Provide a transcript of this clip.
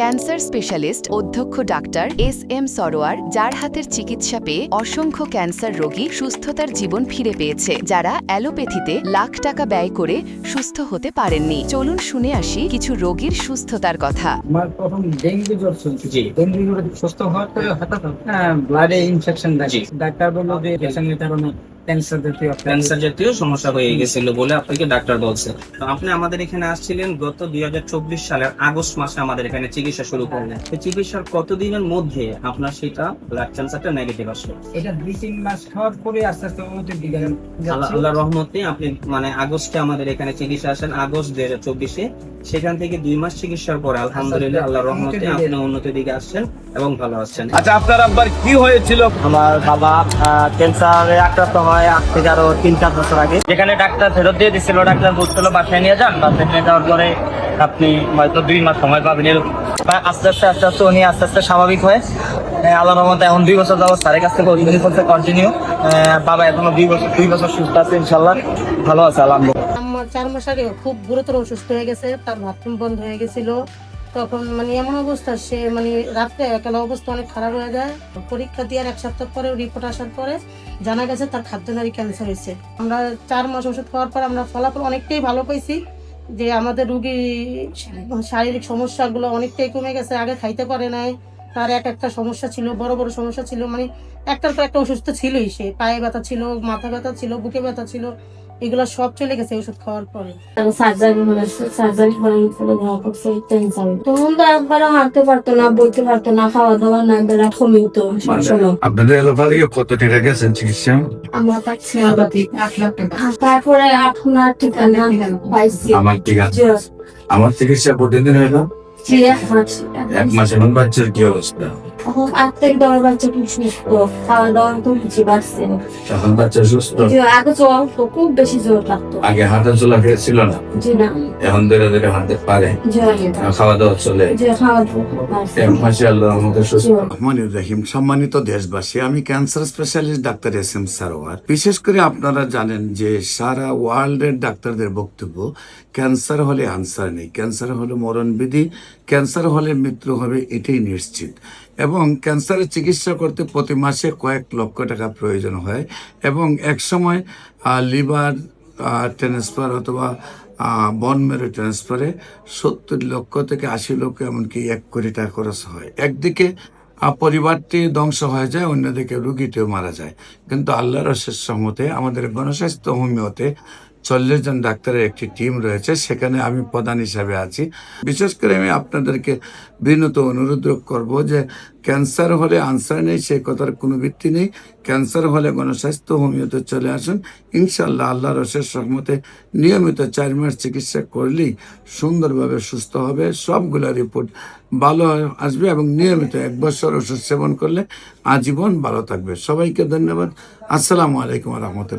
Cancer specialist অধ্যক্ষ doctor SM. Sarwar, যার হাতের চিকিৎসা পেয়ে অসংখ্য ক্যান্সার রোগী সুস্থতার জীবন ফিরে পেয়েছে, যারা অ্যালোপ্যাথিতে লাখ টাকা ব্যয় করে সুস্থ হতে পারেননি। চলুন শুনে আসি কিছু রোগীর সুস্থতার কথা। আমার প্রথম ডেঙ্গু জ্বর ছিল, ডেঙ্গু জ্বরে সুস্থ হওয়ার পরে হঠাৎ ব্লাডে ইনফেকশন দেখি। ডাক্তার বললো যে পেশেন্টের কারণে ক্যান্সার জাতীয় সমস্যা হয়ে গেছিল বলে আপনাকে ডাক্তার বলছে। তো আপনি আমাদের এখানে আসছিলেন গত 2024 সালের আগস্ট মাসে আমাদের এখানে চিকিৎসা শুরু করলেন। এই চিকিৎসার কতদিনের মধ্যে আপনার সেটা ব্লাড ক্যান্সারটা নেগেটিভ আসলো? এটা 2-3 মাস খাওয়ার পরে আস্তে আস্তে উন্নতির দিকে আল্লাহর রহমতে আপনি আগস্টে আমাদের এখানে চিকিৎসা আসেন, আগস্ট 2024-এ। সেখান থেকে 2 মাস চিকিৎসার পরে আলহামদুলিল্লাহ আল্লাহর রহমতে আপনি উন্নতির দিকে আসছেন এবং ভালো আছেন। আচ্ছা, আপনার আব্বার কি হয়েছিল? আমার বাবা ক্যান্সারে আক্রান্ত হয় আজ থেকে আরো 3-4 বছর আগে। যেখানে ডাক্তার ফেরত দিয়ে দিচ্ছিল, ডাক্তার বলছিল বাসায় নিয়ে যান। বাসায় নিয়ে যাওয়ার পরে আপনি হয়তো 2 মাস সময় পাবেন, এরকম আস্তে আস্তে উনি আস্তে আস্তে স্বাভাবিক হয়। আল্লাহর রহমতে এখন 2 বছর যাবত স্যারের কাছ থেকে ওষুধ করতে কন্টিনিউ। বাবা এখনো 2 বছর সুস্থ আছে, ইনশাল্লাহ ভালো আছে আলহামদুলিল্লাহ। আমার 4 মাস আগে খুব গুরুতর অসুস্থ হয়ে গেছে, তার বাথরুম বন্ধ হয়ে গেছিল। তখন এমন অবস্থা, সে রাত্রে একেলা অবস্থা অনেক খারাপ হয়ে যায়। পরীক্ষা দেওয়ার 1 সপ্তাহ পরে রিপোর্ট আসার পরে জানা গেছে তার খাদ্যনালী ক্যান্সার হয়েছে। আমরা 4 মাস ওষুধ খাওয়ার পর আমরা ফলাফল অনেকটাই ভালো পাইছি, যে আমাদের রুগী শারীরিক সমস্যাগুলো অনেকটাই কমে গেছে। আগে খাইতে পারে নাই, তার একটা সমস্যা ছিল, বড় বড় সমস্যা ছিল, একটার পর একটা অসুস্থ ছিলই। সে পায়ে ব্যথা ছিল, মাথা ব্যথা ছিল, বুকে ব্যথা ছিল, এগুলো সব চলে গেছে ওষুধ খাওয়ার পরে। তখন তো একবারে হাঁটতে পারতো না, বইতে পারতো না, খাওয়া দাওয়া না, বেলা কমে হতো। আপনাদের এলাকায় কত টাকা গেছেন চিকিৎসা? আমরা পাচ্ছি 1 লাখ টাকা। তারপরে এখন আর ঠিকানা পাইছি। আমার ঠিক আছে, আমার চিকিৎসা প্রতিদিন হইলো 1 মাস। এখন বাচ্চার কি অবস্থা? এখন 8 থেকে 10 বাচ্চা খুব সুস্থ, খাওয়া দাওয়া তো বুঝি পারছে। এখন বাচ্চা সুস্থ? আগে জ্বর তো খুব বেশি জ্বর লাগতো। আগে হাঁটা চলা ছিল না, জি না, এখন ধীরে ধীরে হাঁটতে পারে, খাওয়া দাওয়া চলে। রহমানুর রহিম। সম্মানিত দেশবাসী, আমি cancer specialist doctor SM. Sarwar. বিশেষ করে আপনারা জানেন যে সারা ওয়ার্ল্ডের ডাক্তারদের বক্তব্য, ক্যান্সার হলে আনসার নেই, ক্যান্সার হলে মরণবিধি, ক্যান্সার হলে মৃত্যু হবে, এটাই নিশ্চিত। এবং ক্যান্সারের চিকিৎসা করতে প্রতি মাসে কয়েক লক্ষ টাকা প্রয়োজন হয়, এবং একসময় লিভার ট্রান্সফার অথবা বন মেরু ট্রান্সফারে 70 লক্ষ থেকে 80 লক্ষ, এমনকি 1 কোটি টাকা খরচ হয়। একদিকে পরিবারটি ধ্বংস হয়ে যায়, অন্যদিকে রুগীটিও মারা যায়। কিন্তু আল্লাহর অশেষ রহমতে আমাদের গণস্বাস্থ্য হোমিওতে 40 জন ডাক্তারের একটি টিম রয়েছে, সেখানে আমি প্রধান হিসাবে আছি। বিশেষ করে আমি আপনাদেরকে বিনীত অনুরোধ করব যে ক্যান্সার হলে আনসার নেই, সেই কথার কোনো ভিত্তি নেই। ক্যান্সার হলে গণস্বাস্থ্য হোমিওতে চলে আসুন, ইনশাল্লাহ আল্লাহর অশেষ রহমতে নিয়মিত 4 মাস চিকিৎসা করলেই সুন্দরভাবে সুস্থ হবে, সবগুলো রিপোর্ট ভালো আসবে, এবং নিয়মিত 1 বছর ওষুধ সেবন করলে আজীবন ভালো থাকবে। সবাইকে ধন্যবাদ। আসসালামু আলাইকুম রহমতুল্লাহ।